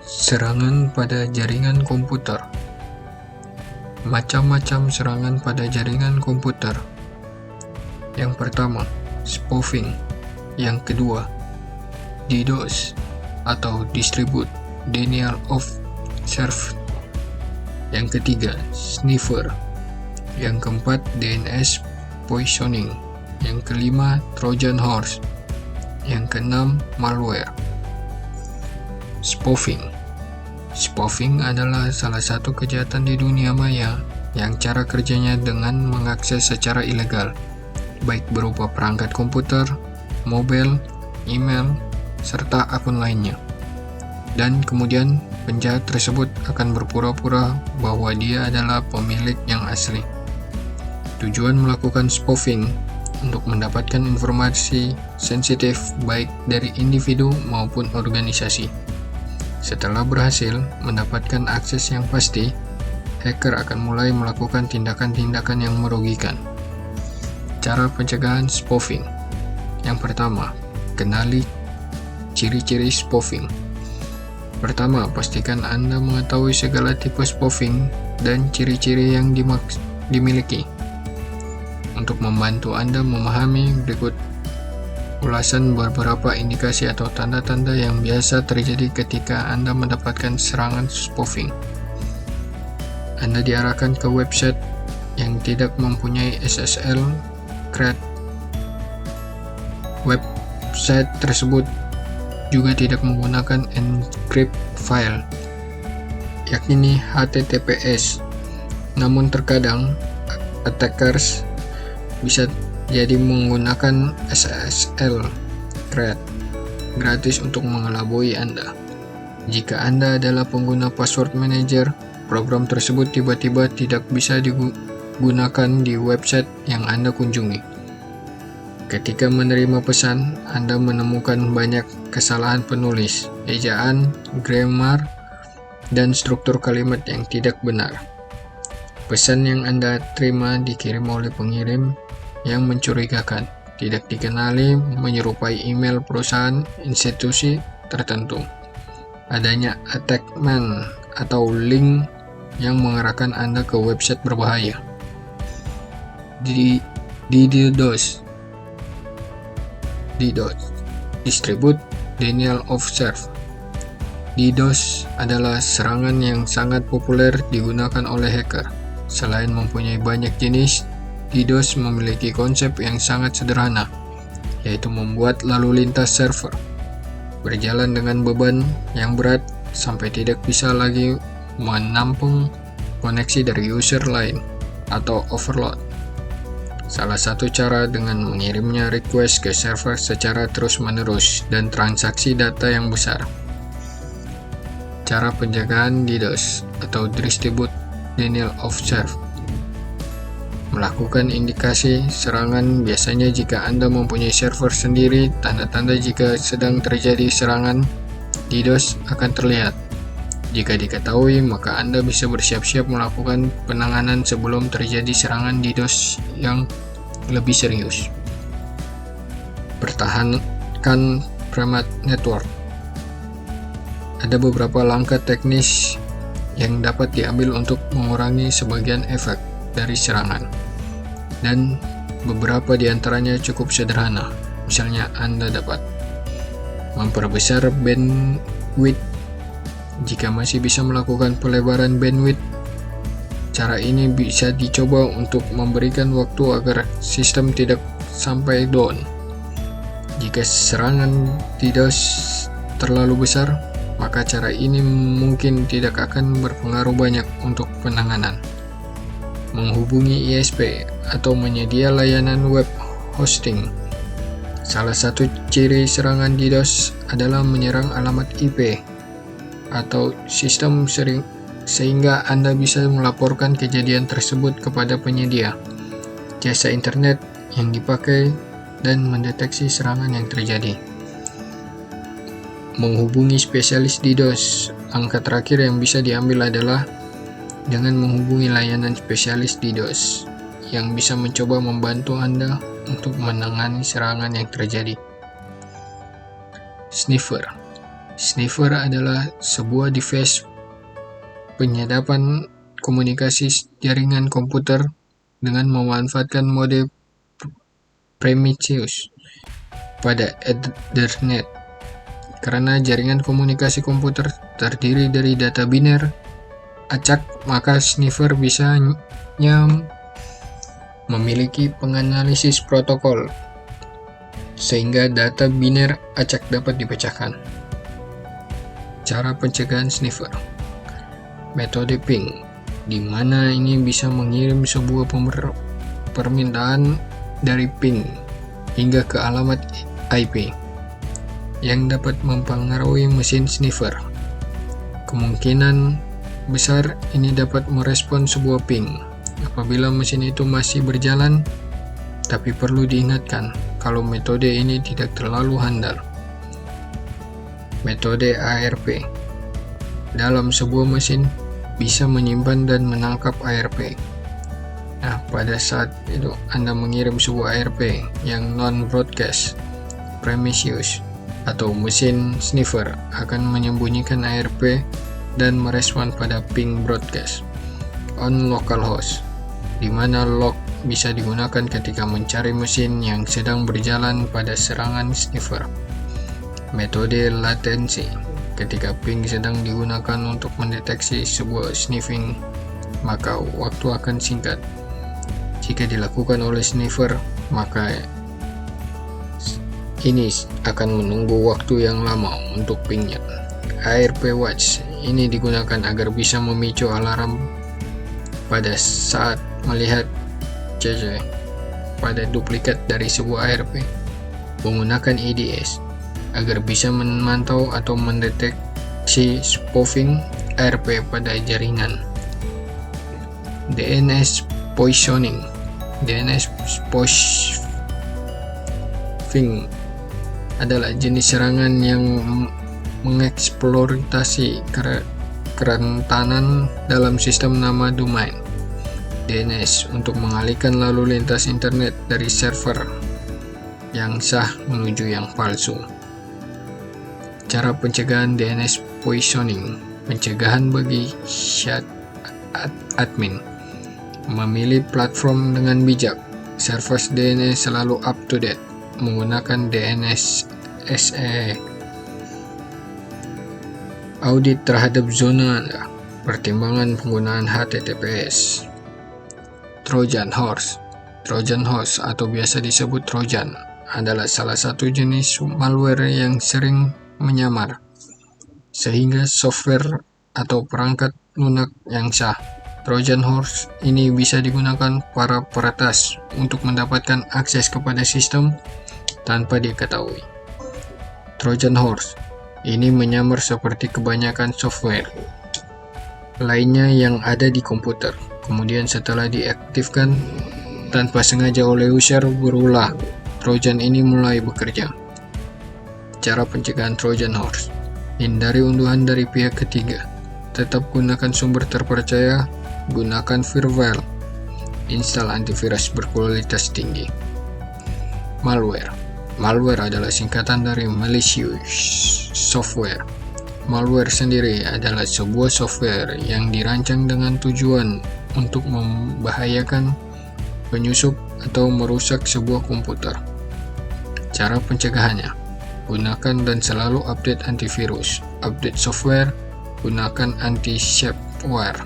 Serangan pada jaringan komputer. Macam-macam serangan pada jaringan komputer. Yang pertama, spoofing. Yang kedua, DDoS atau Distribute Denial of Service. Yang ketiga, sniffer. Yang keempat, DNS poisoning. Yang kelima, Trojan horse. Yang keenam, malware. Spoofing. Spoofing adalah salah satu kejahatan di dunia maya yang cara kerjanya dengan mengakses secara ilegal, baik berupa perangkat komputer, mobil, email, serta akun lainnya. Dan kemudian penjahat tersebut akan berpura-pura bahwa dia adalah pemilik yang asli. Tujuan melakukan spoofing untuk mendapatkan informasi sensitif baik dari individu maupun organisasi. Setelah berhasil mendapatkan akses yang pasti, hacker akan mulai melakukan tindakan-tindakan yang merugikan. Cara pencegahan spoofing. Yang pertama, kenali ciri-ciri spoofing. Pertama, pastikan Anda mengetahui segala tipe spoofing dan ciri-ciri yang dimiliki. Untuk membantu Anda memahami, berikut ulasan beberapa indikasi atau tanda-tanda yang biasa terjadi ketika Anda mendapatkan serangan spoofing. Anda diarahkan ke website yang tidak mempunyai SSL CRUD. Website tersebut juga tidak menggunakan encrypt file, yakni HTTPS. Namun terkadang attackers bisa jadi menggunakan SSL CRUD gratis untuk mengelabui Anda. Jika Anda adalah pengguna password manager, program tersebut tiba-tiba tidak bisa digunakan di website yang Anda kunjungi. Ketika menerima pesan, Anda menemukan banyak kesalahan penulis, ejaan, grammar, dan struktur kalimat yang tidak benar. Pesan yang Anda terima dikirim oleh pengirim yang mencurigakan, tidak dikenali, menyerupai email perusahaan institusi tertentu. Adanya attachment atau link yang mengarahkan Anda ke website berbahaya. DDoS. Distribute Denial of Service. DDoS adalah serangan yang sangat populer digunakan oleh hacker. Selain mempunyai banyak jenis, DDoS memiliki konsep yang sangat sederhana, yaitu membuat lalu lintas server berjalan dengan beban yang berat sampai tidak bisa lagi menampung koneksi dari user lain atau overload. Salah satu cara dengan mengirimnya request ke server secara terus-menerus dan transaksi data yang besar. Cara penjagaan DDoS atau Distribute Denial of Service. Melakukan indikasi serangan biasanya jika Anda mempunyai server sendiri. Tanda-tanda jika sedang terjadi serangan DDoS akan terlihat. Jika diketahui, maka Anda bisa bersiap-siap melakukan penanganan sebelum terjadi serangan DDoS yang lebih serius. Pertahankan private network. Ada beberapa langkah teknis yang dapat diambil untuk mengurangi sebagian efek dari serangan, dan beberapa di antaranya cukup sederhana. Misalnya, Anda dapat memperbesar bandwidth jika masih bisa melakukan pelebaran bandwidth. Cara ini bisa dicoba untuk memberikan waktu agar sistem tidak sampai down. Jika serangan DDoS terlalu besar, maka cara ini mungkin tidak akan berpengaruh banyak untuk penanganan. Menghubungi ISP atau menyedia layanan web hosting. Salah satu ciri serangan DDoS adalah menyerang alamat IP atau sistem sehingga Anda bisa melaporkan kejadian tersebut kepada penyedia jasa internet yang dipakai dan mendeteksi serangan yang terjadi. Menghubungi spesialis DDoS. Langkah terakhir yang bisa diambil adalah dengan menghubungi layanan spesialis DDoS yang bisa mencoba membantu Anda untuk menangani serangan yang terjadi. Sniffer. Sniffer adalah sebuah device penyadapan komunikasi jaringan komputer dengan memanfaatkan mode Prometheus pada Ethernet. Karena jaringan komunikasi komputer terdiri dari data biner acak, maka sniffer bisa memiliki penganalisis protokol sehingga data biner acak dapat dipecahkan. Cara pencegahan sniffer. Metode ping, di mana ini bisa mengirim sebuah permintaan dari ping hingga ke alamat IP yang dapat mempengaruhi mesin sniffer. Kemungkinan besar ini dapat merespon sebuah ping apabila mesin itu masih berjalan, tapi perlu diingatkan kalau metode ini tidak terlalu handal. Metode ARP. Dalam sebuah mesin bisa menyimpan dan menangkap ARP. Nah, pada saat itu Anda mengirim sebuah ARP yang non-broadcast, Prometheus atau mesin sniffer akan menyembunyikan ARP dan merespon pada ping broadcast on localhost, di mana lock bisa digunakan ketika mencari mesin yang sedang berjalan pada serangan sniffer. Metode latensi. Ketika ping sedang digunakan untuk mendeteksi sebuah sniffing, maka waktu akan singkat. Jika dilakukan oleh sniffer, maka ini akan menunggu waktu yang lama untuk pingnya. ARP Watch ini digunakan agar bisa memicu alarm pada saat melihat CC pada duplikat dari sebuah ARP. Menggunakan EDS agar bisa memantau atau mendeteksi spoofing ARP pada jaringan. DNS poisoning. DNS spoofing adalah jenis serangan yang mengeksploitasi kerentanan dalam sistem nama domain DNS untuk mengalihkan lalu lintas internet dari server yang sah menuju yang palsu. Cara pencegahan DNS poisoning. Pencegahan bagi admin. Memilih platform dengan bijak. Server DNS selalu up to date. Menggunakan DNS SE. Audit terhadap zona Anda. Pertimbangan penggunaan HTTPS. Trojan Horse. Trojan Horse atau biasa disebut Trojan adalah salah satu jenis malware yang sering menyamar, sehingga software atau perangkat lunak yang sah. Trojan Horse ini bisa digunakan para peretas untuk mendapatkan akses kepada sistem tanpa diketahui. Trojan Horse ini menyamar seperti kebanyakan software lainnya yang ada di komputer. Kemudian setelah diaktifkan tanpa sengaja oleh user berulah, Trojan ini mulai bekerja. Cara pencegahan Trojan Horse. Hindari unduhan dari pihak ketiga. Tetap gunakan sumber terpercaya. Gunakan firewall. Install antivirus berkualitas tinggi. Malware. Malware adalah singkatan dari malicious software. Malware sendiri adalah sebuah software yang dirancang dengan tujuan untuk membahayakan, penyusup, atau merusak sebuah komputer. Cara pencegahannya. Gunakan dan selalu update antivirus, update software, gunakan anti-shareware.